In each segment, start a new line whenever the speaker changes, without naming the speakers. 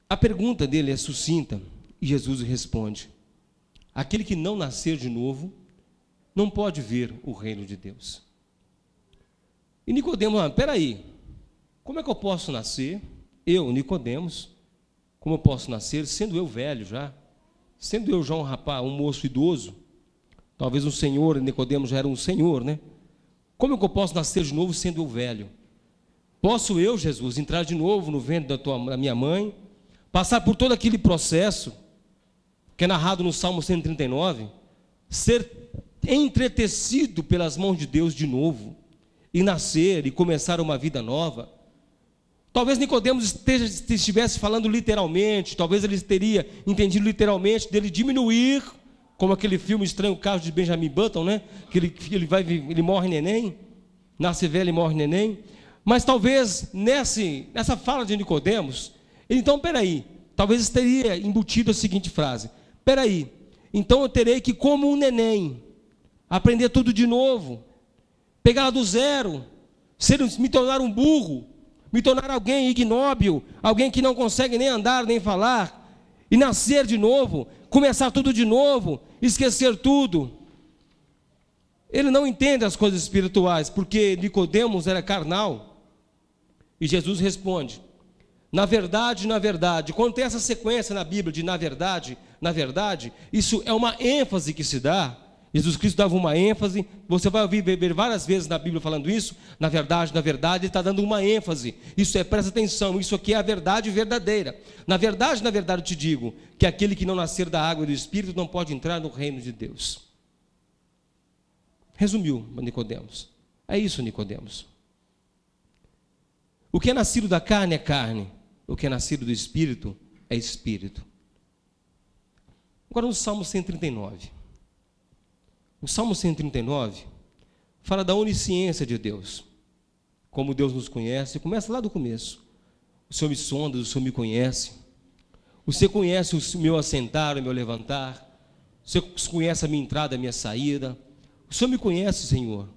A pergunta dele é sucinta e Jesus responde: aquele que não nascer de novo não pode ver o reino de Deus. E Nicodemos, peraí, como é que eu posso nascer? Eu, Nicodemos, como eu posso nascer, sendo eu velho já? Sendo eu já um rapaz, um moço idoso? Talvez um senhor, Nicodemos já era um senhor, né? Como é que eu posso nascer de novo sendo eu velho? Posso eu, Jesus, entrar de novo no ventre da minha mãe, passar por todo aquele processo que é narrado no Salmo 139, ser entretecido pelas mãos de Deus de novo, e nascer e começar uma vida nova? Talvez Nicodemos estivesse falando literalmente, talvez ele teria entendido literalmente dele diminuir, como aquele filme Estranho Caso de Benjamin Button, né? Que ele morre neném, nasce velho e morre neném. Mas talvez nessa fala de Nicodemos, então peraí, talvez teria embutido a seguinte frase: peraí, então eu terei que, como um neném, aprender tudo de novo, pegar do zero, me tornar um burro, me tornar alguém ignóbil, alguém que não consegue nem andar, nem falar, e nascer de novo, começar tudo de novo, esquecer tudo. Ele não entende as coisas espirituais, porque Nicodemos era carnal. E Jesus responde: na verdade, quando tem essa sequência na Bíblia de na verdade, isso é uma ênfase que se dá. Jesus Cristo dava uma ênfase, você vai ouvir várias vezes na Bíblia falando isso, na verdade, ele está dando uma ênfase. Isso é, presta atenção, isso aqui é a verdade verdadeira. Na verdade, eu te digo, que aquele que não nascer da água e do Espírito não pode entrar no reino de Deus. Resumiu Nicodemos. É isso, Nicodemos. O que é nascido da carne é carne, o que é nascido do Espírito é Espírito. Agora no Salmo 139. O Salmo 139 fala da onisciência de Deus, como Deus nos conhece. Começa lá do começo. O Senhor me sonda, o Senhor me conhece. Você conhece o meu assentar, o meu levantar. Você conhece a minha entrada, a minha saída. O Senhor me conhece, Senhor,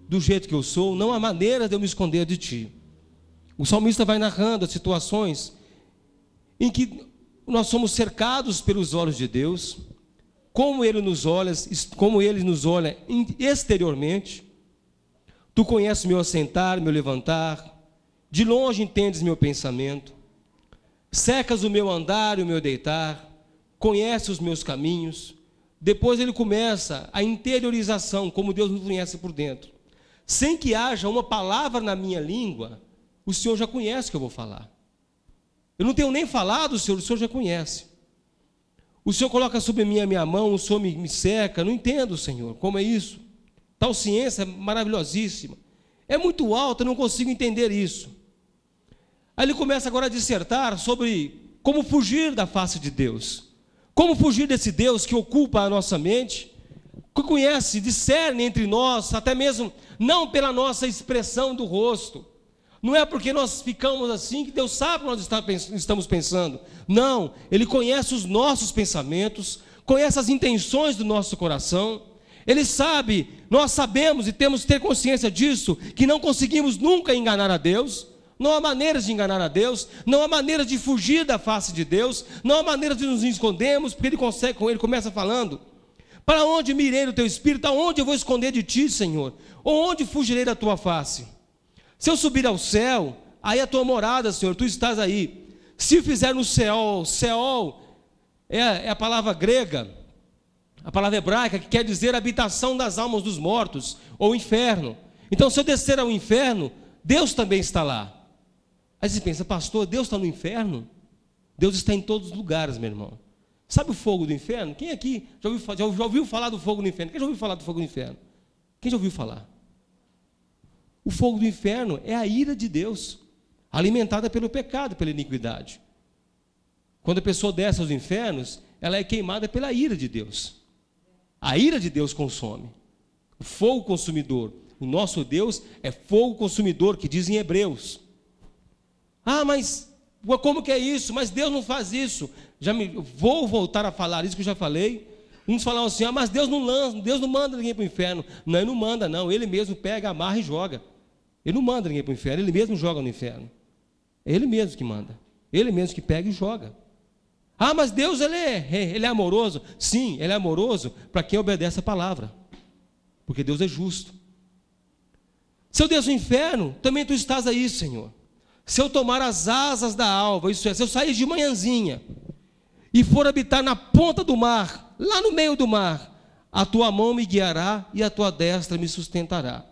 do jeito que eu sou. Não há maneira de eu me esconder de Ti. O salmista vai narrando as situações em que nós somos cercados pelos olhos de Deus, como Ele nos olha exteriormente. Tu conheces meu assentar, meu levantar, de longe entendes meu pensamento, secas o meu andar e o meu deitar, conheces os meus caminhos. Depois ele começa a interiorização, como Deus nos conhece por dentro. Sem que haja uma palavra na minha língua, o Senhor já conhece o que eu vou falar. Eu não tenho nem falado, o Senhor já conhece. O Senhor coloca sobre mim a minha mão, o Senhor me cerca. Não entendo, Senhor, como é isso? Tal ciência é maravilhosíssima. É muito alta, eu não consigo entender isso. Aí ele começa agora a dissertar sobre como fugir da face de Deus. Como fugir desse Deus que ocupa a nossa mente, que conhece, discerne entre nós, até mesmo não pela nossa expressão do rosto. Não é porque nós ficamos assim que Deus sabe o que nós estamos pensando. Não, Ele conhece os nossos pensamentos, conhece as intenções do nosso coração. Ele sabe, nós sabemos e temos que ter consciência disso, que não conseguimos nunca enganar a Deus. Não há maneiras de enganar a Deus, não há maneira de fugir da face de Deus, não há maneira de nos escondermos, porque Ele começa falando: para onde me irei do teu espírito? Aonde eu vou esconder de ti, Senhor? Ou onde fugirei da tua face? Se eu subir ao céu, aí é a tua morada, Senhor, tu estás aí. Se fizer no Seol, Seol é a palavra grega, a palavra hebraica, que quer dizer habitação das almas dos mortos, ou inferno. Então, se eu descer ao inferno, Deus também está lá. Aí você pensa: pastor, Deus está no inferno? Deus está em todos os lugares, meu irmão. Sabe o fogo do inferno? Quem aqui já ouviu falar do fogo do inferno? Quem já ouviu falar do fogo do inferno? Quem já ouviu falar? O fogo do inferno é a ira de Deus, alimentada pelo pecado, pela iniquidade. Quando a pessoa desce aos infernos, ela é queimada pela ira de Deus. A ira de Deus consome. O fogo consumidor. O nosso Deus é fogo consumidor, que diz em Hebreus. Ah, mas como que é isso? Mas Deus não faz isso. Vou voltar a falar isso que eu já falei. Uns falam assim: mas Deus não manda ninguém para o inferno. Não, Ele não manda, não. Ele mesmo pega, amarra e joga. Ele não manda ninguém para o inferno, Ele mesmo joga no inferno. É Ele mesmo que manda. Ele mesmo que pega e joga. Ah, mas Deus ele é amoroso. Sim, Ele é amoroso para quem obedece a palavra, porque Deus é justo. Se eu desço o inferno, também tu estás aí, Senhor. Se eu tomar as asas da alva, isso é, se eu sair de manhãzinha e for habitar na ponta do mar, lá no meio do mar, a tua mão me guiará e a tua destra me sustentará.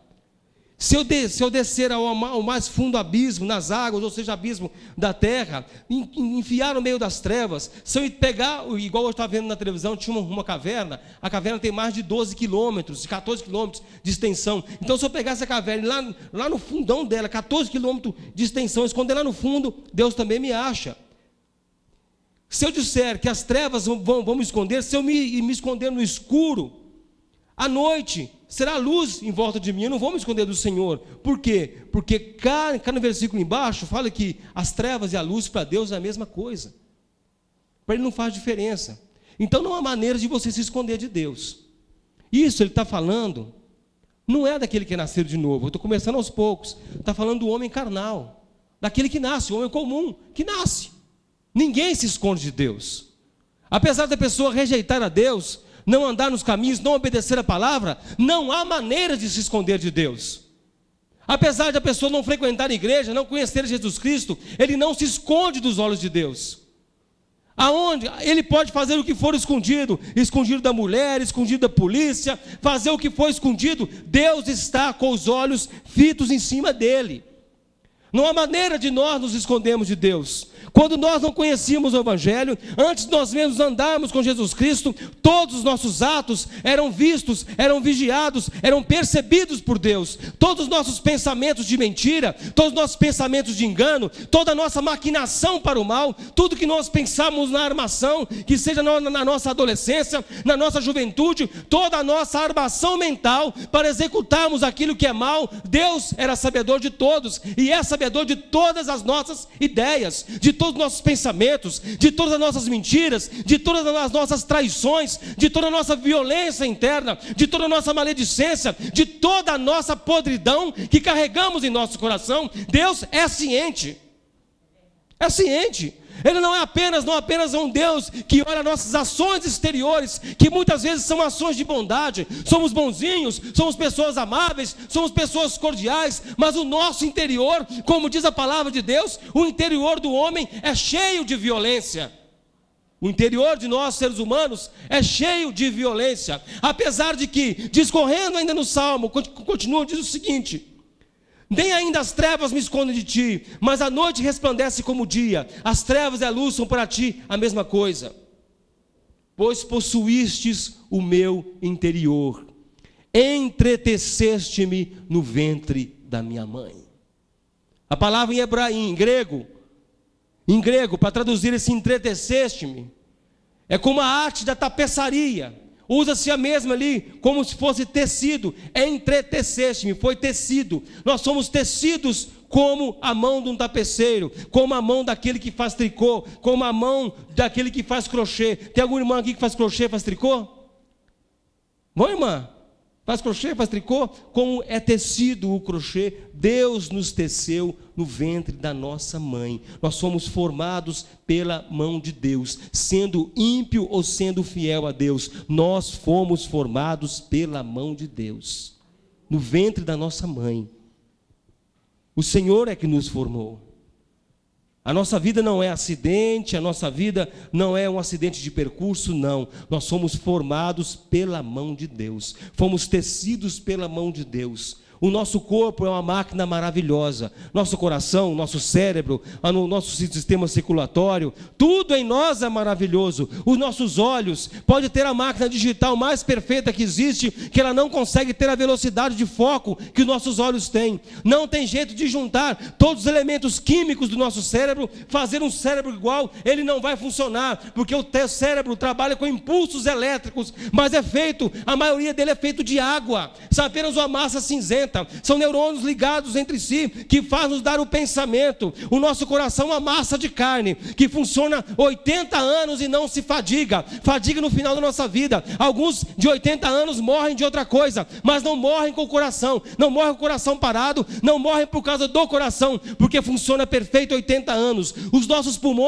Se eu descer ao mais fundo abismo, nas águas, ou seja, abismo da terra, enfiar no meio das trevas, se eu pegar, igual eu estava vendo na televisão, tinha uma caverna, a caverna tem mais de 12 quilômetros, 14 quilômetros de extensão. Então, se eu pegar essa caverna lá no fundão dela, 14 quilômetros de extensão, esconder lá no fundo, Deus também me acha. Se eu disser que as trevas vão me esconder, se eu me esconder no escuro, à noite será luz em volta de mim, eu não vou me esconder do Senhor. Por quê? Porque cá no versículo embaixo fala que as trevas e a luz para Deus é a mesma coisa. Para Ele não faz diferença. Então não há maneira de você se esconder de Deus. Isso Ele está falando, não é daquele que é nascido de novo, eu estou começando aos poucos. Está falando do homem carnal, daquele que nasce, o homem comum, que nasce. Ninguém se esconde de Deus. Apesar da pessoa rejeitar a Deus, não andar nos caminhos, não obedecer a palavra, não há maneira de se esconder de Deus. Apesar de a pessoa não frequentar a igreja, não conhecer Jesus Cristo, ele não se esconde dos olhos de Deus. Aonde? Ele pode fazer o que for escondido, escondido da mulher, escondido da polícia, fazer o que for escondido, Deus está com os olhos fitos em cima dele. Não há maneira de nós nos escondermos de Deus. Quando nós não conhecíamos o Evangelho, antes de nós mesmos andarmos com Jesus Cristo, todos os nossos atos eram vistos, eram vigiados, eram percebidos por Deus. Todos os nossos pensamentos de mentira, todos os nossos pensamentos de engano, toda a nossa maquinação para o mal, tudo que nós pensamos na armação, que seja na nossa adolescência, na nossa juventude, toda a nossa armação mental para executarmos aquilo que é mal, Deus era sabedor de todos e é sabedor de todas as nossas ideias, de todos os nossos pensamentos, de todas as nossas mentiras, de todas as nossas traições, de toda a nossa violência interna, de toda a nossa maledicência, de toda a nossa podridão que carregamos em nosso coração. Deus é ciente. É ciente. Ele não é apenas um Deus que olha nossas ações exteriores, que muitas vezes são ações de bondade, somos bonzinhos, somos pessoas amáveis, somos pessoas cordiais, mas o nosso interior, como diz a palavra de Deus, o interior do homem é cheio de violência. O interior de nós, seres humanos, é cheio de violência, apesar de que, discorrendo ainda no Salmo, continua, diz o seguinte: nem ainda as trevas me escondem de ti, mas a noite resplandece como o dia, as trevas e a luz são para ti a mesma coisa. Pois possuístes o meu interior, entreteceste-me no ventre da minha mãe. A palavra em grego, para traduzir esse entreteceste-me, é como a arte da tapeçaria. Usa-se a mesma ali, como se fosse tecido. Entreteceste-me, foi tecido. Nós somos tecidos como a mão de um tapeceiro, como a mão daquele que faz tricô, como a mão daquele que faz crochê. Tem alguma irmã aqui que faz crochê, faz tricô? Bom, irmã? Faz crochê, faz tricô? Como é tecido o crochê, Deus nos teceu no ventre da nossa mãe. Nós somos formados pela mão de Deus. Sendo ímpio ou sendo fiel a Deus, nós fomos formados pela mão de Deus. No ventre da nossa mãe. O Senhor é que nos formou. A nossa vida não é acidente, a nossa vida não é um acidente de percurso, não. Nós somos formados pela mão de Deus. Fomos tecidos pela mão de Deus. O nosso corpo é uma máquina maravilhosa. Nosso coração, nosso cérebro, o nosso sistema circulatório, tudo em nós é maravilhoso. Os nossos olhos, pode ter a máquina digital mais perfeita que existe, que ela não consegue ter a velocidade de foco que os nossos olhos têm. Não tem jeito de juntar todos os elementos químicos do nosso cérebro, fazer um cérebro igual, ele não vai funcionar, porque o teu cérebro trabalha com impulsos elétricos, mas a maioria dele é feito de água, é apenas uma massa cinzenta. São neurônios ligados entre si, que faz nos dar o pensamento. O nosso coração é uma massa de carne, que funciona 80 anos e não se fadiga no final da nossa vida. Alguns de 80 anos morrem de outra coisa, mas não morrem com o coração, não morrem com o coração parado, não morrem por causa do coração, porque funciona perfeito 80 anos. Os nossos pulmões